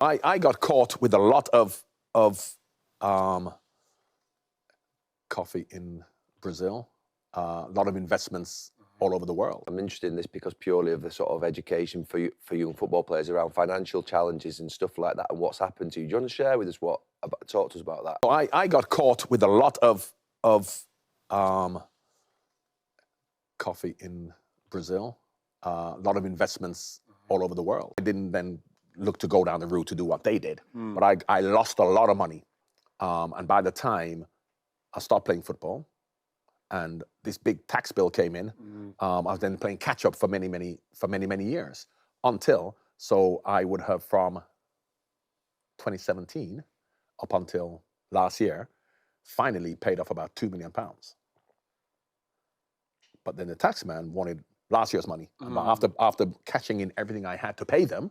I got caught with a lot of coffee in Brazil, a lot of investments all over the world. I'm interested in this because purely of the sort of education for young football players around financial challenges and stuff like that, and what's happened to you. Do you want to share with us talk to us about that? So I got caught with a lot of coffee in Brazil, a lot of investments all over the world. I didn't then look to go down the route to do what they did, but I lost a lot of money. And by the time I stopped playing football and this big tax bill came in, I was then playing catch up for many years so I would have from 2017 up until last year finally paid off about £2 million. But then the tax man wanted last year's money. After catching in everything I had to pay them,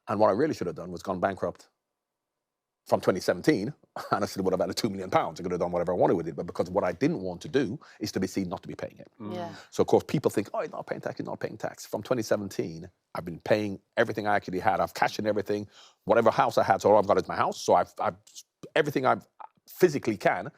and what I really should have done was gone bankrupt from 2017, and I still would have had a £2 million. I could have done whatever I wanted with it, but because what I didn't want to do is to be seen not to be paying it. Yeah. So of course people think, oh, he's not paying tax, he's not paying tax. From 2017, I've been paying everything I actually had. I've cashed in everything, whatever house I had, so all I've got is my house. So I've everything I physically can.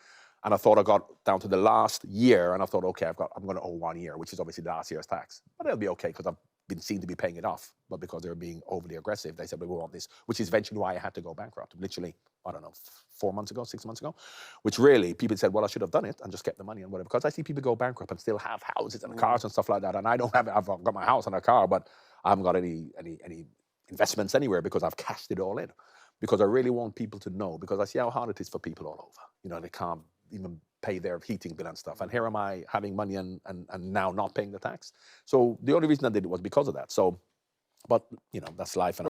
And I thought I got down to the last year, and I thought, okay, I'm going to owe 1 year, which is obviously last year's tax. But it'll be okay because I've been seen to be paying it off. But because they were being overly aggressive, they said, we want this, which is eventually why I had to go bankrupt. Literally, I don't know, 4 months ago, 6 months ago, which really people said, well, I should have done it and just kept the money and whatever. Because I see people go bankrupt and still have houses and cars and stuff like that. And I don't have it. I've got my house and a car, but I haven't got any investments anywhere because I've cashed it all in. Because I really want people to know, because I see how hard it is for people all over. You know, they can't even pay their heating bill and stuff. And here am I having money and now not paying the tax. So the only reason I did it was because of that. So, but, you know, that's life. And